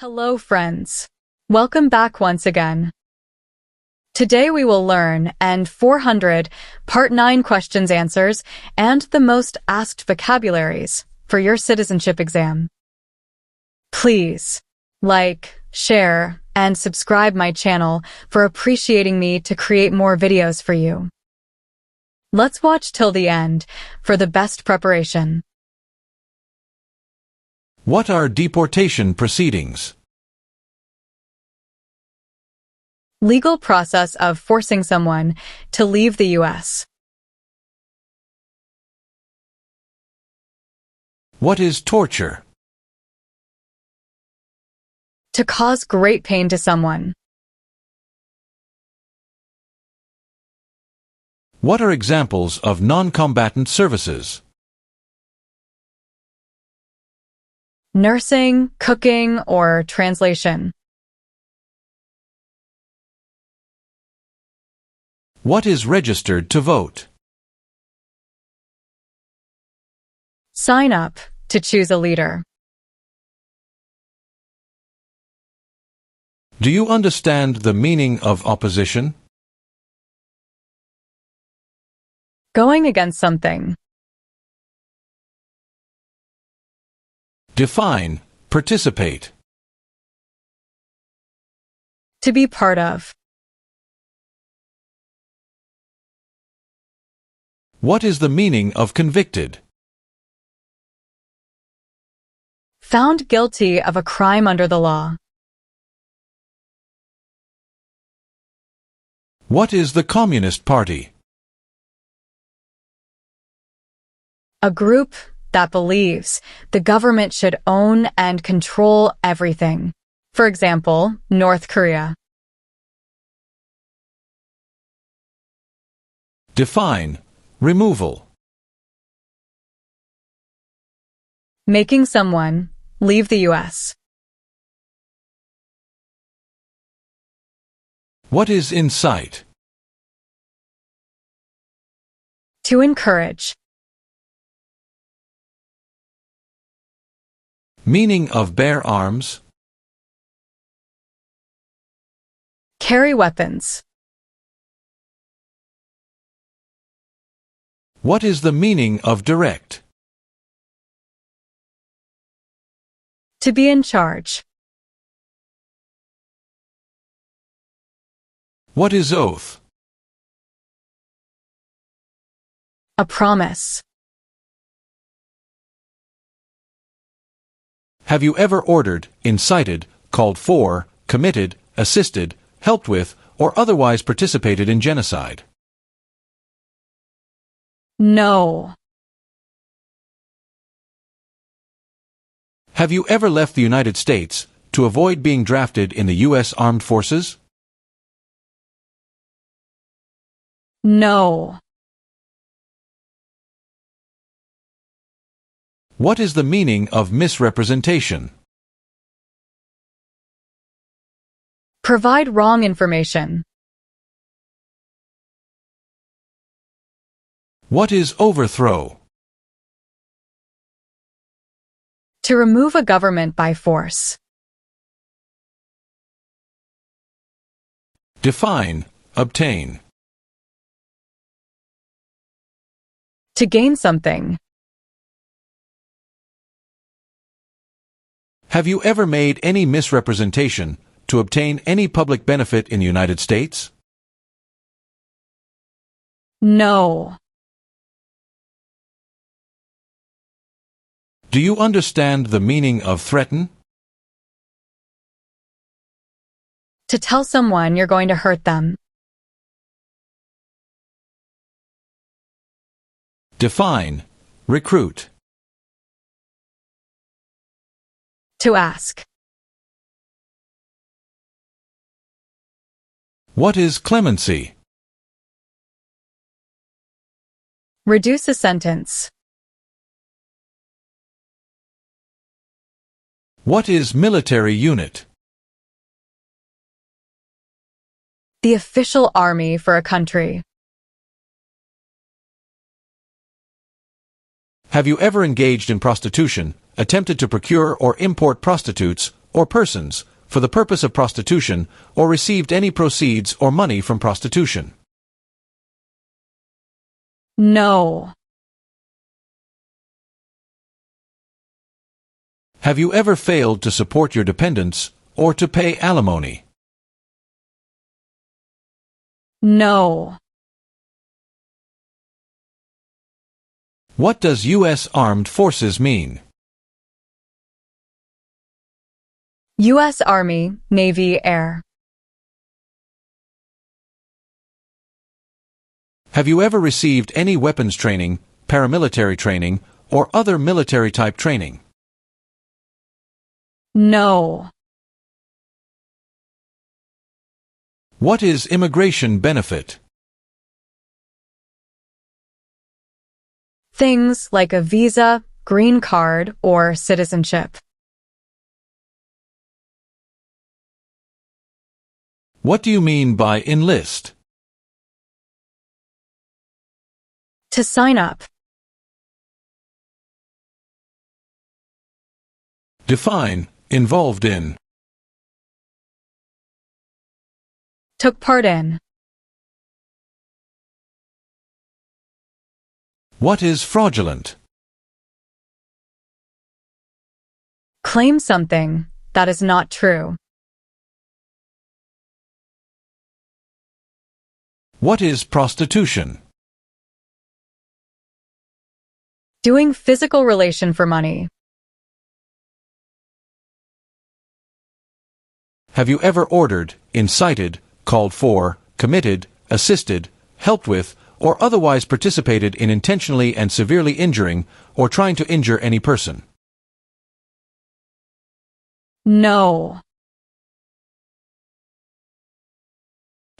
Hello, friends. Welcome back once again. Today we will learn N400 Part 9 questions answers and the most asked vocabularies for your citizenship exam. Please like, share, and subscribe my channel for appreciating me to create more videos for you. Let's watch till the end for the best preparation. What are deportation proceedings? Legal process of forcing someone to leave the U.S. What is torture? To cause great pain to someone. What are examples of non-combatant services? Nursing, cooking, or translation. What is registered to vote? Sign up to choose a leader. Do you understand the meaning of opposition? Going against something. Define, participate. To be part of. What is the meaning of convicted? Found guilty of a crime under the law. What is the Communist Party? A group that believes the government should own and control everything. For example, North Korea. Define, removal. Making someone leave the U.S. What is incite? To encourage. Meaning of bear arms? Carry weapons. What is the meaning of direct? To be in charge. What is oath? A promise. Have you ever ordered, incited, called for, committed, assisted, helped with, or otherwise participated in genocide? No. Have you ever left the United States to avoid being drafted in the U.S. Armed Forces? No. What is the meaning of misrepresentation? Provide wrong information. What is overthrow? To remove a government by force. Define, obtain. To gain something. Have you ever made any misrepresentation to obtain any public benefit in the United States? No. Do you understand the meaning of threaten? To tell someone you're going to hurt them. Define, recruit. To ask. What is clemency? Reduce a sentence. What is military unit? The official army for a country. Have you ever engaged in prostitution, attempted to procure or import prostitutes, or persons, for the purpose of prostitution, or received any proceeds or money from prostitution. No. Have you ever failed to support your dependents or to pay alimony? No. What does U.S. Armed Forces mean? U.S. Army, Navy, Air. Have you ever received any weapons training, paramilitary training, or other military-type training? No. What is immigration benefit? Things like a visa, green card, or citizenship. What do you mean by enlist? To sign up. Define involved in. Took part in. What is fraudulent? Claim something that is not true. What is prostitution? Doing physical relation for money. Have you ever ordered, incited, called for, committed, assisted, helped with, or otherwise participated in intentionally and severely injuring or trying to injure any person? No.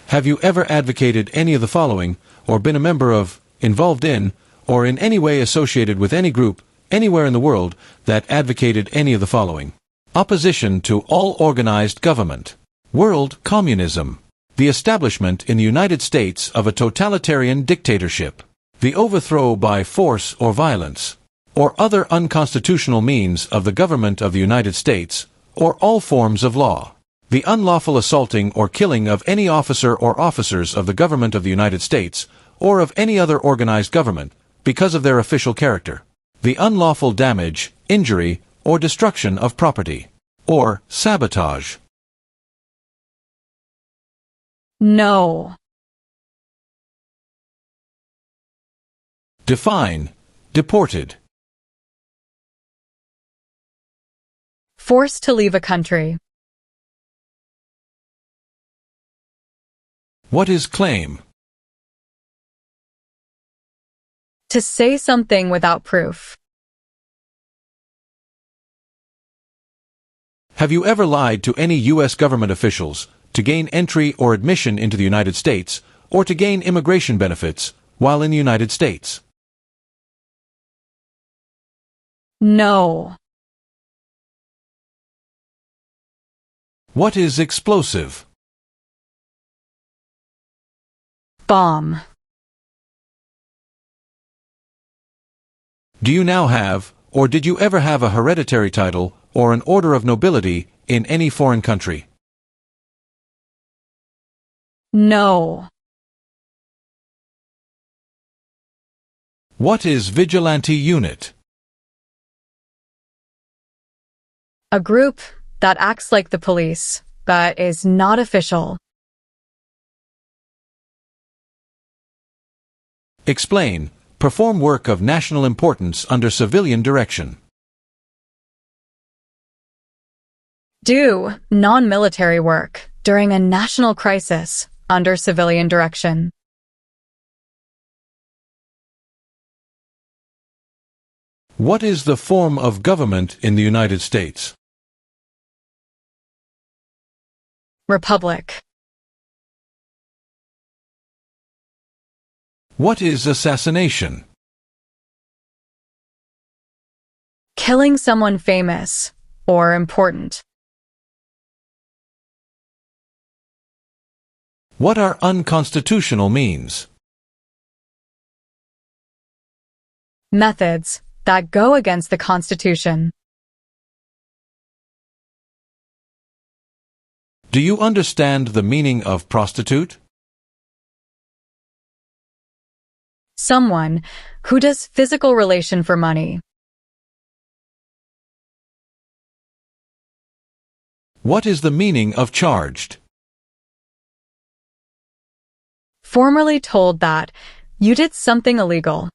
Have you ever advocated any of the following, or been a member of, involved in, or in any way associated with any group, anywhere in the world, that advocated any of the following? Opposition to all organized government. World communism. The establishment in the United States of a totalitarian dictatorship. The overthrow by force or violence, or other unconstitutional means of the government of the United States, or all forms of law. The unlawful assaulting or killing of any officer or officers of the government of the United States, or of any other organized government, because of their official character. The unlawful damage, injury, or destruction of property, or sabotage. No. Define deported. Forced to leave a country. What is claim? To say something without proof. Have you ever lied to any U.S. government officials to gain entry or admission into the United States, or to gain immigration benefits while in the United States? No. What is explosive? Bomb. Do you now have, or did you ever have a hereditary title or an order of nobility in any foreign country? No. What is vigilante unit? A group that acts like the police, but is not official. Explain. Perform work of national importance under civilian direction. Do non-military work during a national crisis under civilian direction. What is the form of government in the United States? Republic. What is assassination? Killing someone famous or important. What are unconstitutional means? Methods that go against the Constitution. Do you understand the meaning of prostitute? Someone who does physical relation for money. What is the meaning of charged? Formerly told that you did something illegal.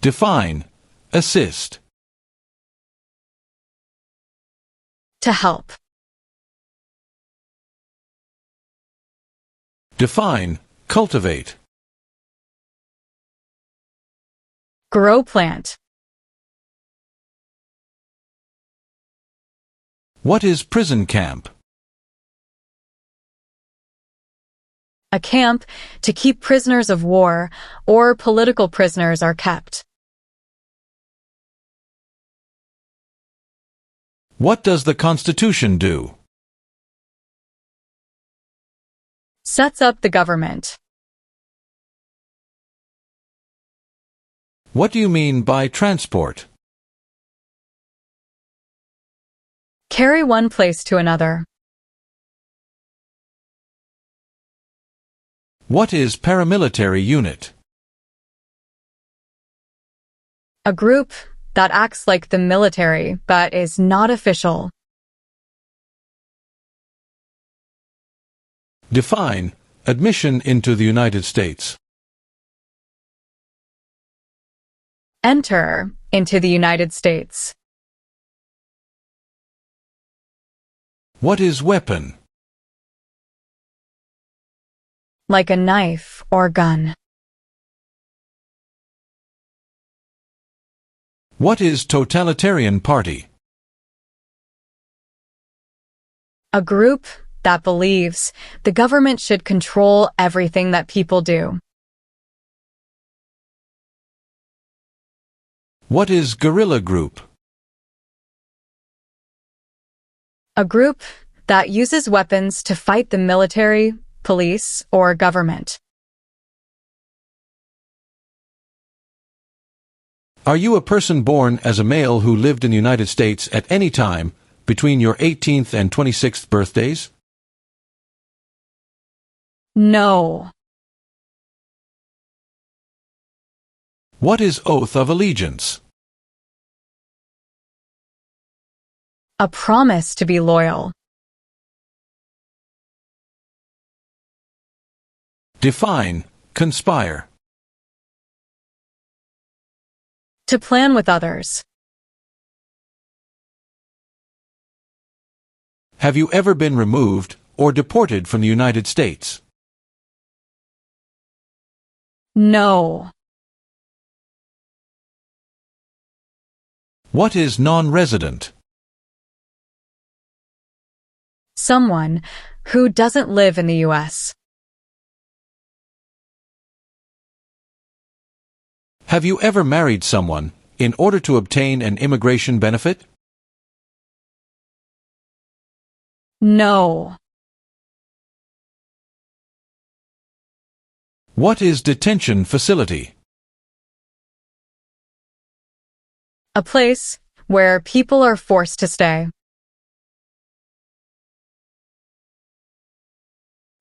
Define. Assist. To help. Define. Cultivate. Grow plant. What is prison camp? A camp to keep prisoners of war or political prisoners are kept. What does the Constitution do? Sets up the government. What do you mean by transport? Carry one place to another. What is paramilitary unit? A group that acts like the military but is not official. Define. Admission into the United States. Enter into the United States. What is weapon? Like a knife or gun. What is totalitarian party? A group that believes the government should control everything that people do. What is guerrilla group? A group that uses weapons to fight the military, police, or government. Are you a person born as a male who lived in the United States at any time between your 18th and 26th birthdays? No. What is oath of allegiance? A promise to be loyal. Define. Conspire. To plan with others. Have you ever been removed or deported from the United States? No. What is non-resident? Someone who doesn't live in the U.S. Have you ever married someone in order to obtain an immigration benefit? No. What is detention facility? A place where people are forced to stay.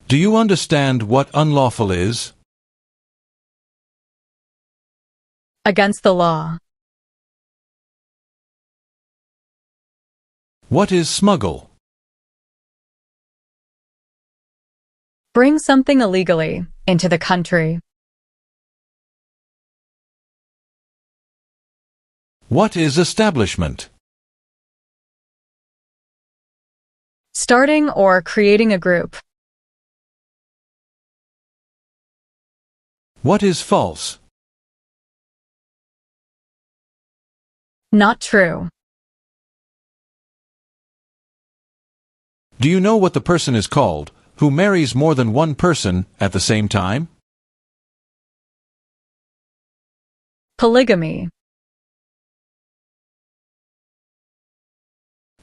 Do you understand what unlawful is? Against the law. What is smuggle? Bring something illegally into the country. What is establishment? Starting or creating a group. What is false? Not true. Do you know what the person is called who marries more than one person at the same time? Polygamy.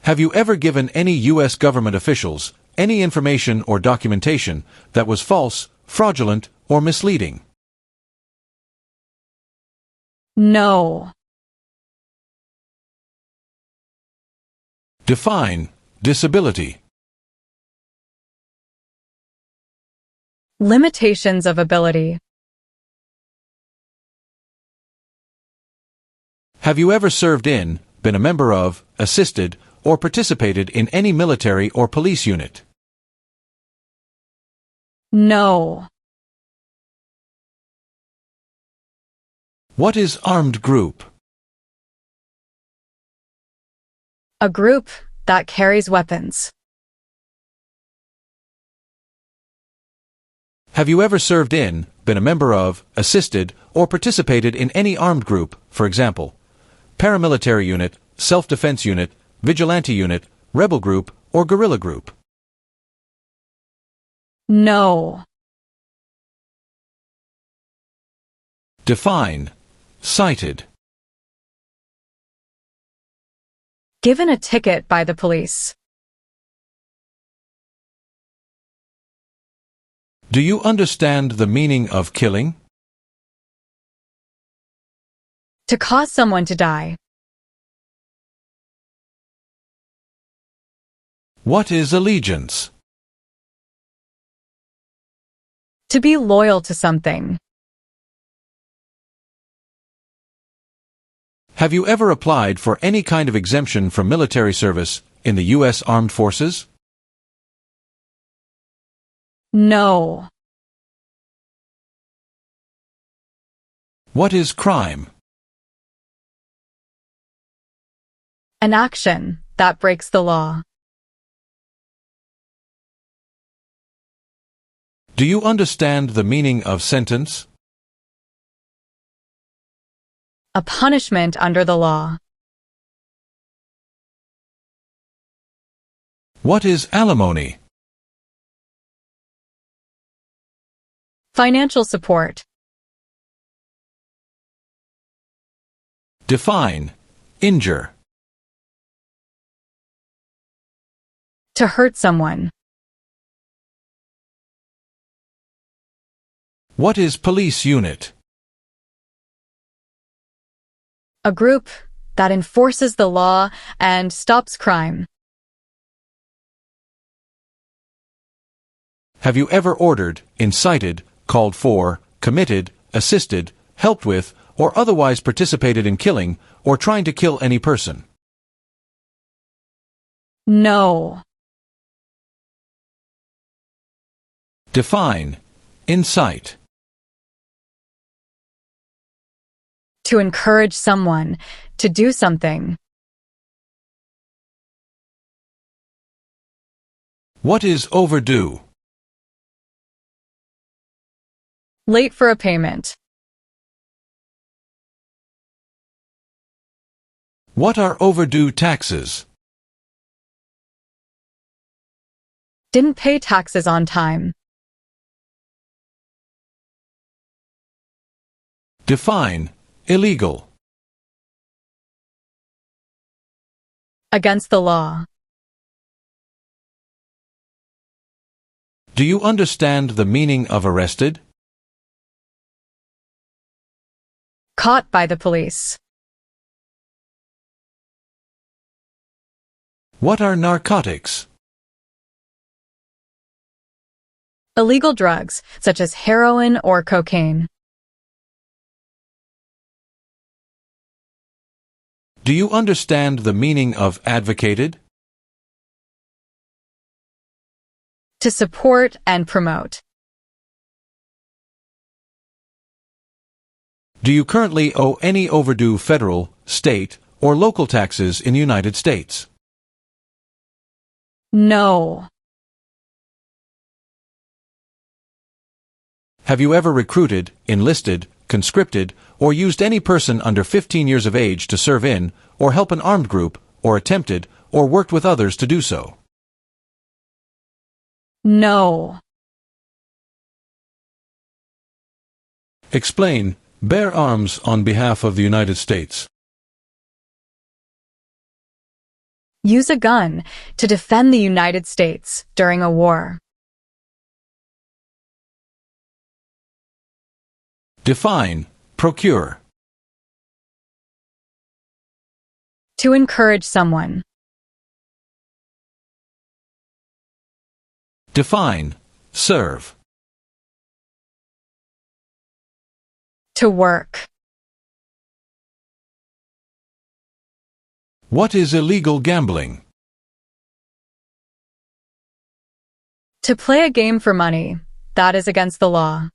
Have you ever given any U.S. government officials any information or documentation that was false, fraudulent, or misleading? No. Define disability. Limitations of ability. Have you ever served in, been a member of, assisted, or participated in any military or police unit? No. What is armed group? A group that carries weapons. Have you ever served in, been a member of, assisted, or participated in any armed group, for example, paramilitary unit, self-defense unit, vigilante unit, rebel group, or guerrilla group? No. Define cited. Given a ticket by the police. Do you understand the meaning of killing? To cause someone to die. What is allegiance? To be loyal to something. Have you ever applied for any kind of exemption from military service in the U.S. Armed Forces? No. What is crime? An action that breaks the law. Do you understand the meaning of sentence? A punishment under the law. What is alimony? Financial support. Define injure. To hurt someone. What is police unit? A group that enforces the law and stops crime. Have you ever ordered, incited, called for, committed, assisted, helped with, or otherwise participated in killing or trying to kill any person? No. Define incite. To encourage someone to do something. What is overdue? Late for a payment. What are overdue taxes? Didn't pay taxes on time. Define illegal. Against the law. Do you understand the meaning of arrested? Caught by the police. What are narcotics? Illegal drugs, such as heroin or cocaine. Do you understand the meaning of advocated? To support and promote. Do you currently owe any overdue federal, state, or local taxes in the United States? No. Have you ever recruited, enlisted, conscripted, or used any person under 15 years of age to serve in, or help an armed group, or attempted, or worked with others to do so? No. Explain. Bear arms on behalf of the United States. Use a gun to defend the United States during a war. Define. Procure. To encourage someone. Define. Serve. To work. What is illegal gambling? To play a game for money. That is against the law.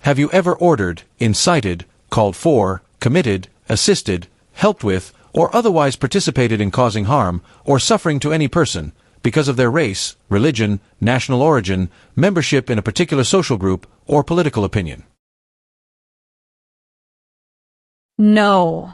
Have you ever ordered, incited, called for, committed, assisted, helped with, or otherwise participated in causing harm or suffering to any person because of their race, religion, national origin, membership in a particular social group, or political opinion? No.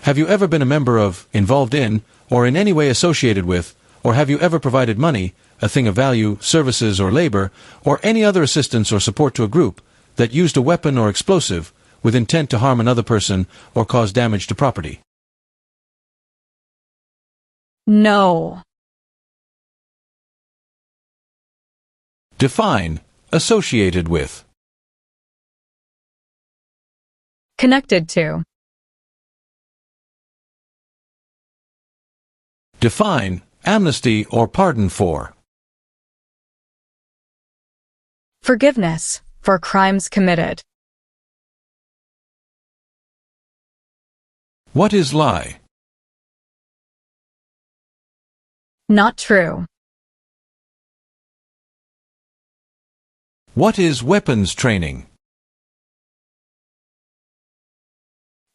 Have you ever been a member of, involved in, or in any way associated with, or have you ever provided money, a thing of value, services or labor, or any other assistance or support to a group that used a weapon or explosive with intent to harm another person or cause damage to property? No. Define. Associated with. Connected to. Define. Amnesty or pardon for. Forgiveness for crimes committed. What is lie? Not true. What is weapons training?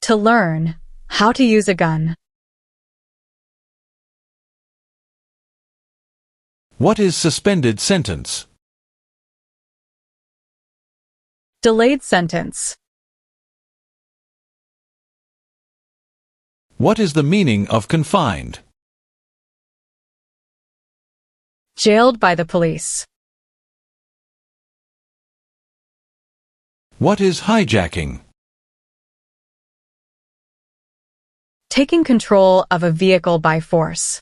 To learn how to use a gun. What is suspended sentence? Delayed sentence. What is the meaning of confined? Jailed by the police. What is hijacking? Taking control of a vehicle by force.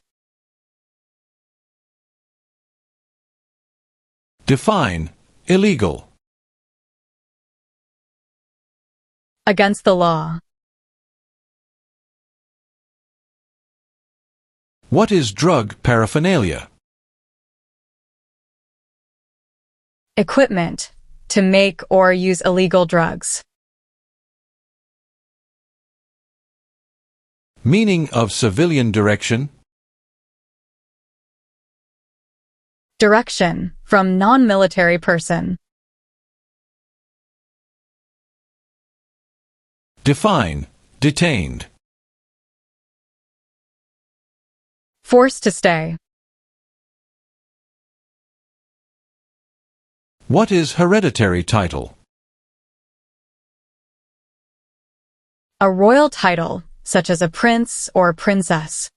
Define. Illegal. Against the law. What is drug paraphernalia? Equipment to make or use illegal drugs. Meaning of civilian direction? Direction from non-military person. Define. Detained. Forced to stay. What is hereditary title? A royal title, such as a prince or princess.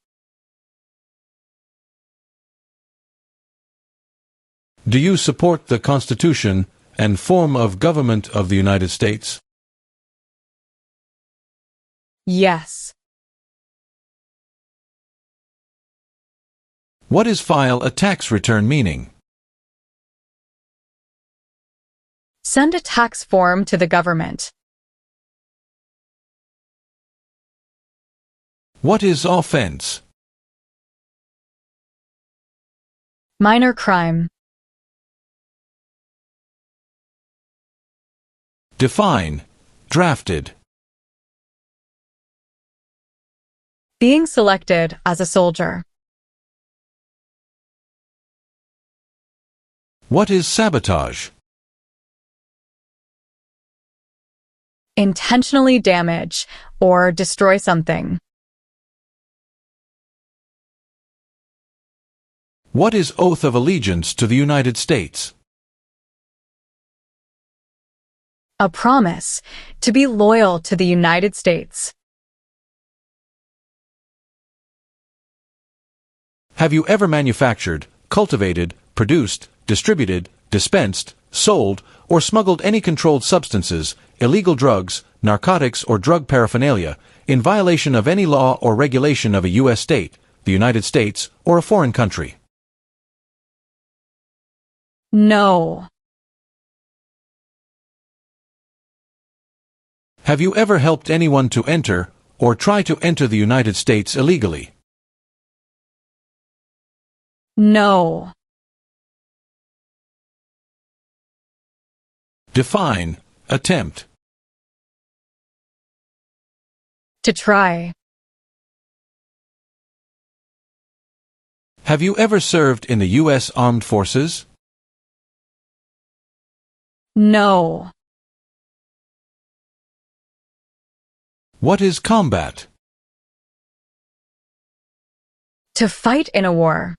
Do you support the Constitution and form of government of the United States? Yes. What is file a tax return meaning? Send a tax form to the government. What is offense? Minor crime. Define. Drafted. Being selected as a soldier. What is sabotage? Intentionally damage or destroy something. What is oath of allegiance to the United States? A promise to be loyal to the United States. Have you ever manufactured, cultivated, produced, distributed, dispensed, sold, or smuggled any controlled substances, illegal drugs, narcotics, or drug paraphernalia in violation of any law or regulation of a U.S. state, the United States, or a foreign country? No. Have you ever helped anyone to enter or try to enter the United States illegally? No. Define attempt. To try. Have you ever served in the U.S. Armed Forces? No. What is combat? To fight in a war.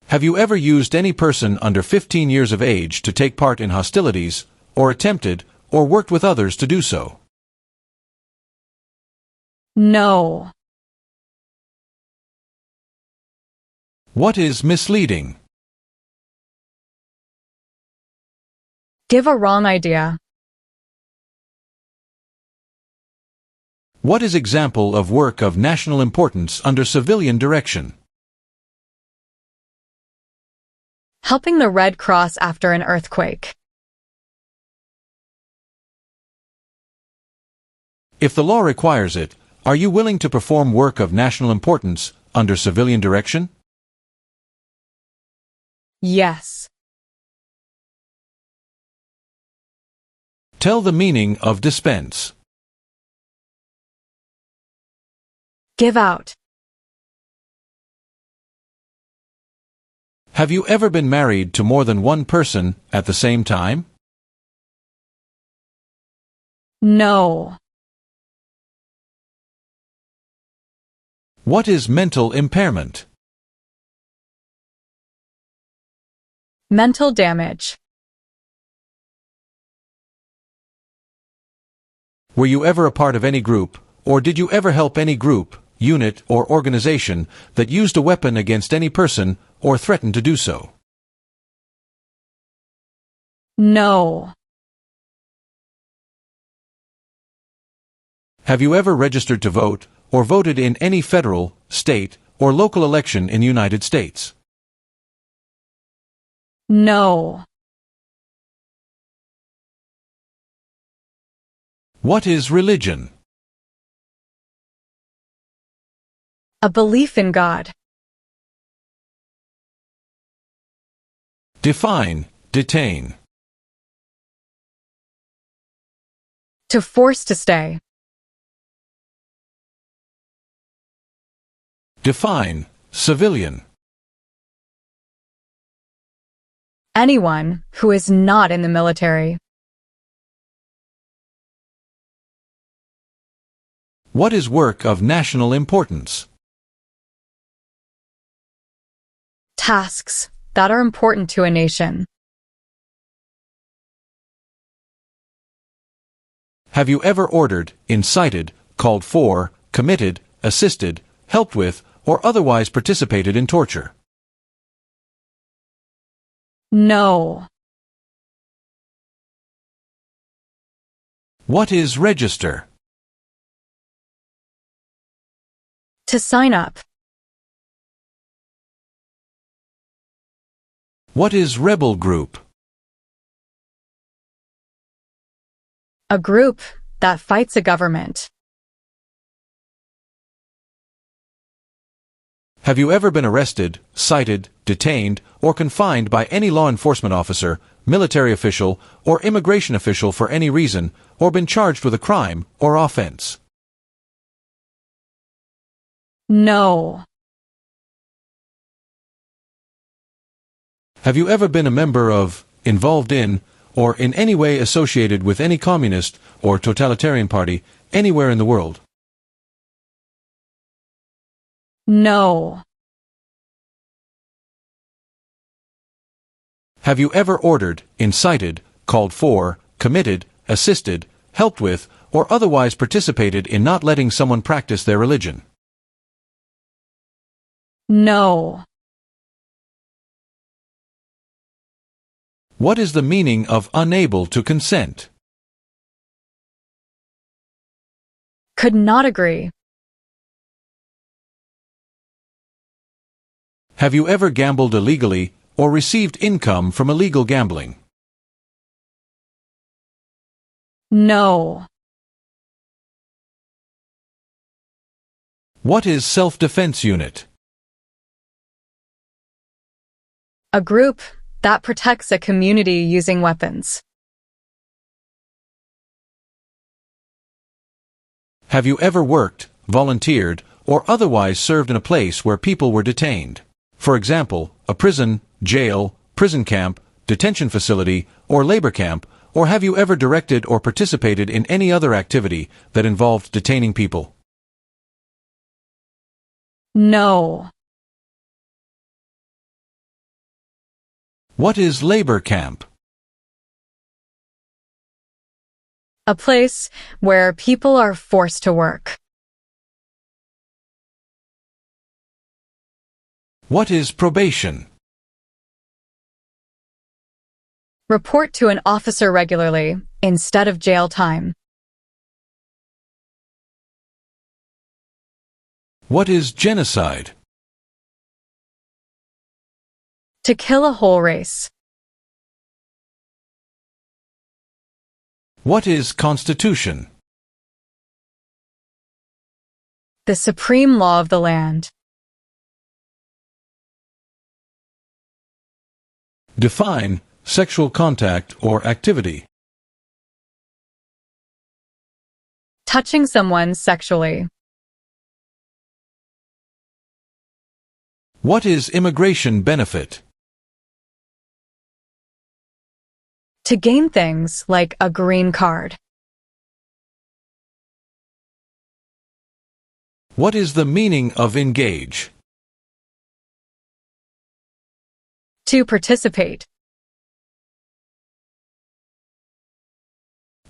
Have you ever used any person under 15 years of age to take part in hostilities, or attempted, or worked with others to do so? No. What is misleading? Give a wrong idea. What is example of work of national importance under civilian direction? Helping the Red Cross after an earthquake. If the law requires it, are you willing to perform work of national importance under civilian direction? Yes. Tell the meaning of dispense. Give out. Have you ever been married to more than one person at the same time? No. What is mental impairment? Mental damage. Were you ever a part of any group, or did you ever help any group, unit, or organization that used a weapon against any person or threatened to do so? No. Have you ever registered to vote, or voted in any federal, state, or local election in the United States? No. What is religion? A belief in God. Define, detain. To force to stay. Define, civilian. Anyone who is not in the military. What is work of national importance? Tasks that are important to a nation. Have you ever ordered, incited, called for, committed, assisted, helped with, or otherwise participated in torture? No. What is register? To sign up. What is rebel group? A group that fights a government. Have you ever been arrested, cited, detained, or confined by any law enforcement officer, military official, or immigration official for any reason, or been charged with a crime or offense? No. Have you ever been a member of, involved in, or in any way associated with any communist or totalitarian party anywhere in the world? No. Have you ever ordered, incited, called for, committed, assisted, helped with, or otherwise participated in not letting someone practice their religion? No. What is the meaning of unable to consent? Could not agree. Have you ever gambled illegally or received income from illegal gambling? No. What is self-defense unit? A group that protects a community using weapons. Have you ever worked, volunteered, or otherwise served in a place where people were detained? For example, a prison, jail, prison camp, detention facility, or labor camp, or have you ever directed or participated in any other activity that involved detaining people? No. What is labor camp? A place where people are forced to work. What is probation? Report to an officer regularly instead of jail time. What is genocide? To kill a whole race. What is constitution? The supreme law of the land. Define sexual contact or activity. Touching someone sexually. What is immigration benefit? To gain things like a green card. What is the meaning of engage? To participate.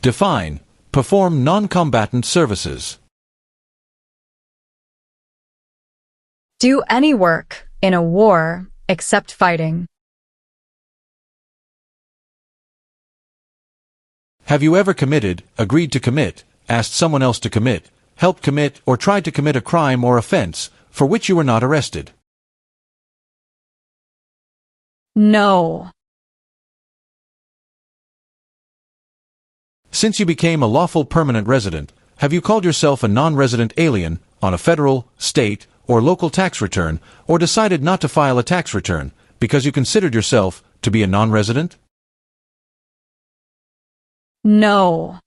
Define perform non-combatant services. Do any work in a war except fighting. Have you ever committed, agreed to commit, asked someone else to commit, helped commit, or tried to commit a crime or offense for which you were not arrested? No. Since you became a lawful permanent resident, have you called yourself a non-resident alien on a federal, state, or local tax return, or decided not to file a tax return because you considered yourself to be a non-resident? No.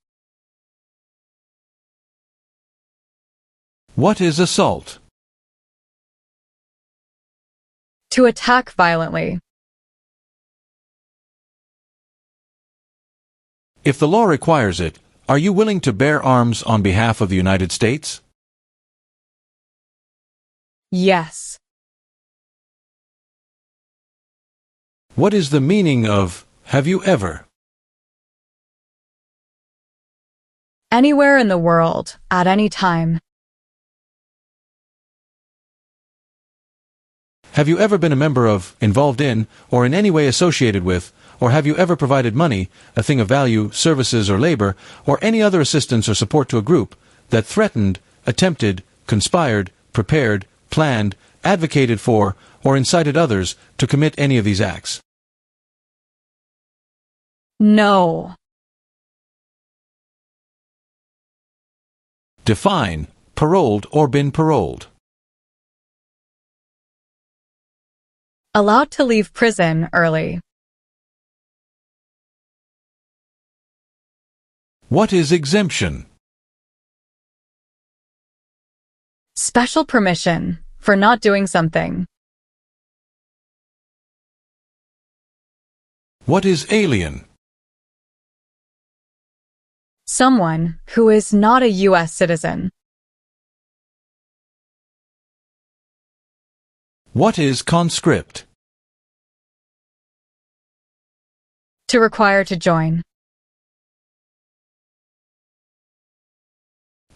What is assault? To attack violently. If the law requires it, are you willing to bear arms on behalf of the United States? Yes. What is the meaning of have you ever? Anywhere in the world, at any time. Have you ever been a member of, involved in, or in any way associated with, or have you ever provided money, a thing of value, services, or labor, or any other assistance or support to a group that threatened, attempted, conspired, prepared, planned, advocated for, or incited others to commit any of these acts? No. Define paroled or been paroled. Allowed to leave prison early. What is exemption? Special permission for not doing something. What is alien? Someone who is not a U.S. citizen. What is conscript? To require to join.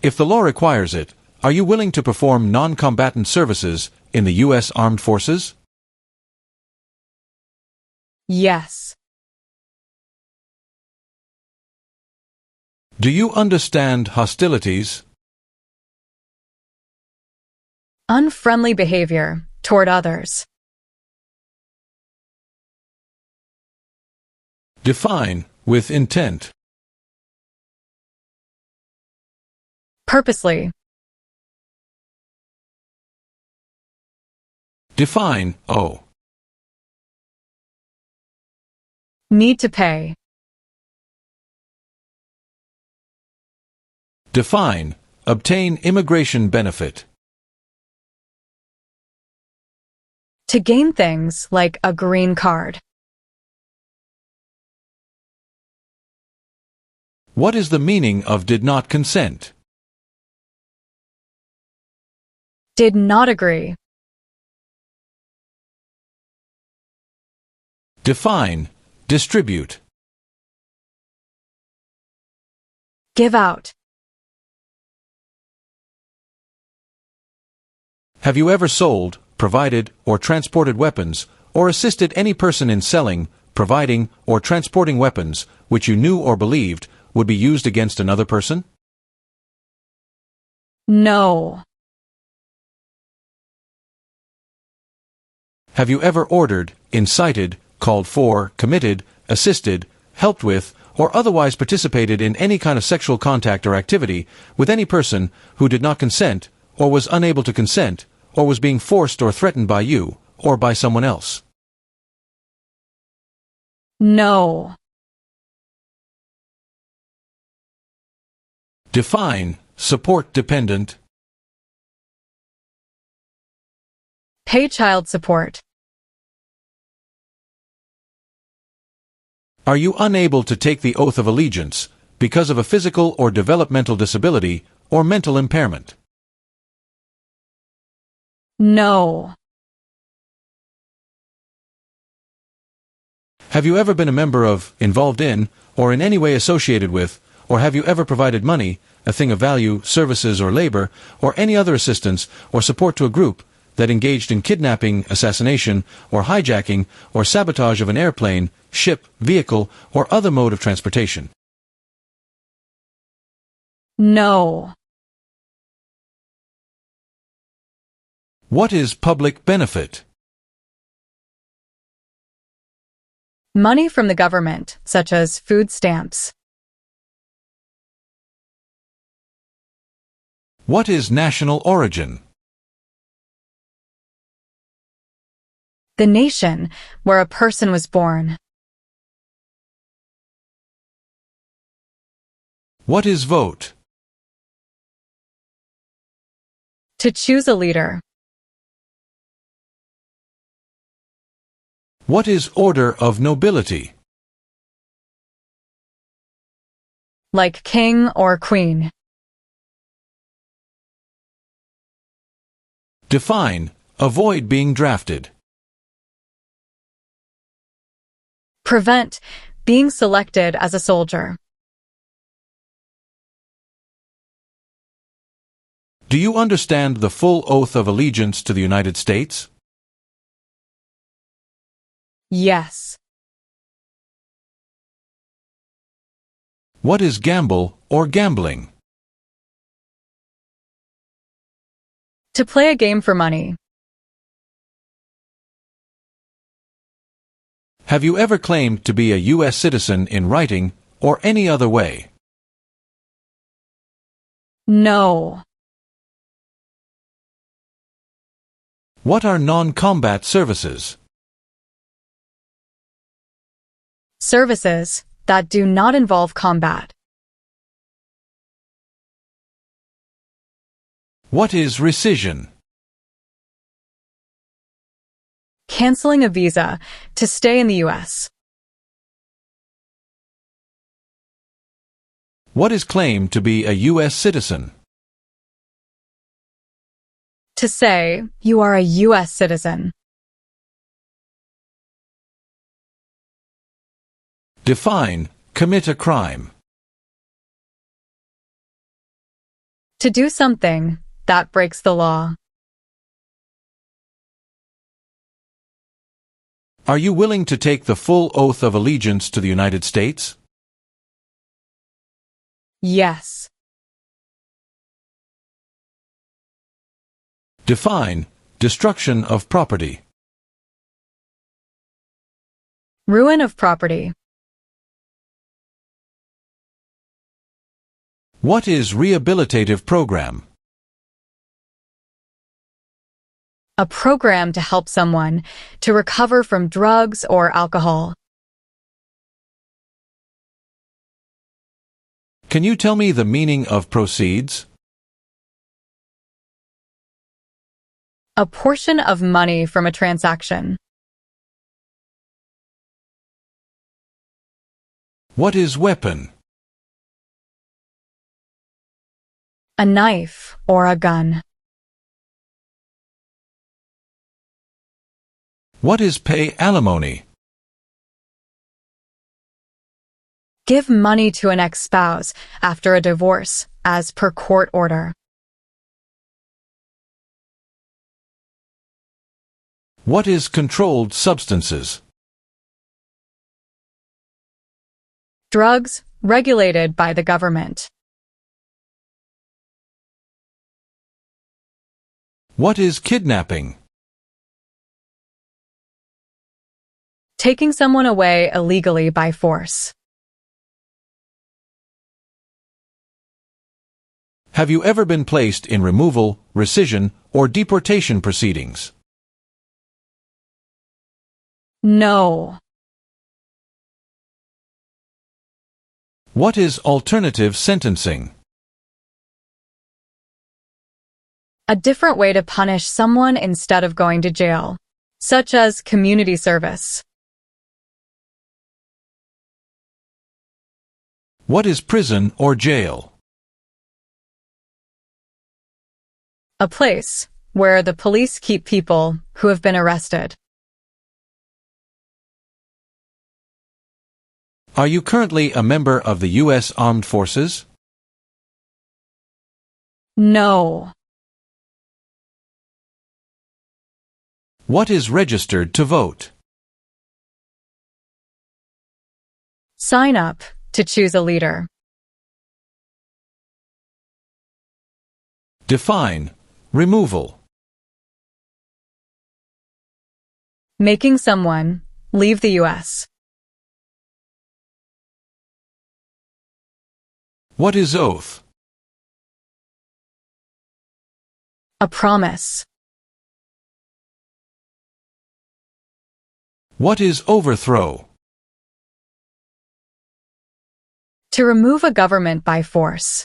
If the law requires it, are you willing to perform non-combatant services in the U.S. Armed Forces? Yes. Do you understand hostilities? Unfriendly behavior toward others. Define with intent. Purposely. Define, owe. Need to pay. Define, obtain immigration benefit. To gain things like a green card. What is the meaning of did not consent? Did not agree. Define, distribute. Give out. Have you ever sold, provided, or transported weapons, or assisted any person in selling, providing, or transporting weapons, which you knew or believed would be used against another person? No. Have you ever ordered, incited, called for, committed, assisted, helped with, or otherwise participated in any kind of sexual contact or activity with any person who did not consent, or was unable to consent, or was being forced or threatened by you, or by someone else? No. Define, support dependent. Pay child support. Are you unable to take the oath of allegiance because of a physical or developmental disability or mental impairment? No. Have you ever been a member of, involved in, or in any way associated with, or have you ever provided money, a thing of value, services or labor, or any other assistance or support to a group that engaged in kidnapping, assassination, or hijacking, or sabotage of an airplane, ship, vehicle, or other mode of transportation? No. What is public benefit? Money from the government, such as food stamps. What is national origin? The nation where a person was born. What is vote? To choose a leader. What is order of nobility? Like king or queen. Define, avoid being drafted. Prevent being selected as a soldier. Do you understand the full oath of allegiance to the United States? Yes. What is gamble or gambling? To play a game for money. Have you ever claimed to be a U.S. citizen in writing or any other way? No. What are non-combat services? Services that do not involve combat. What is rescission? Canceling a visa to stay in the U.S. What is claimed to be a U.S. citizen? To say you are a U.S. citizen. Define, commit a crime. To do something that breaks the law. Are you willing to take the full oath of allegiance to the United States? Yes. Define, destruction of property. Ruin of property. What is rehabilitative program? A program to help someone to recover from drugs or alcohol. Can you tell me the meaning of proceeds? A portion of money from a transaction. What is weapon? A knife or a gun. What is pay alimony? Give money to an ex-spouse after a divorce, as per court order. What is controlled substances? Drugs regulated by the government. What is kidnapping? Taking someone away illegally by force. Have you ever been placed in removal, rescission, or deportation proceedings? No. What is alternative sentencing? A different way to punish someone instead of going to jail, such as community service. What is prison or jail? A place where the police keep people who have been arrested. Are you currently a member of the U.S. Armed Forces? No. What is registered to vote? Sign up to choose a leader. Define removal. Making someone leave the U.S. What is oath? A promise. What is overthrow? To remove a government by force.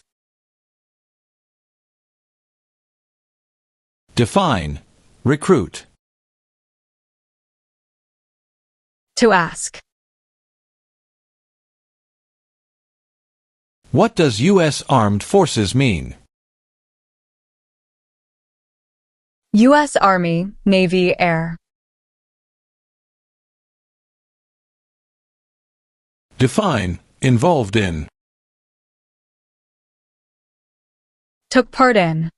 Define recruit. To ask. What does U.S. Armed Forces mean? U.S. Army, Navy, Air. Define involved in. Took part in.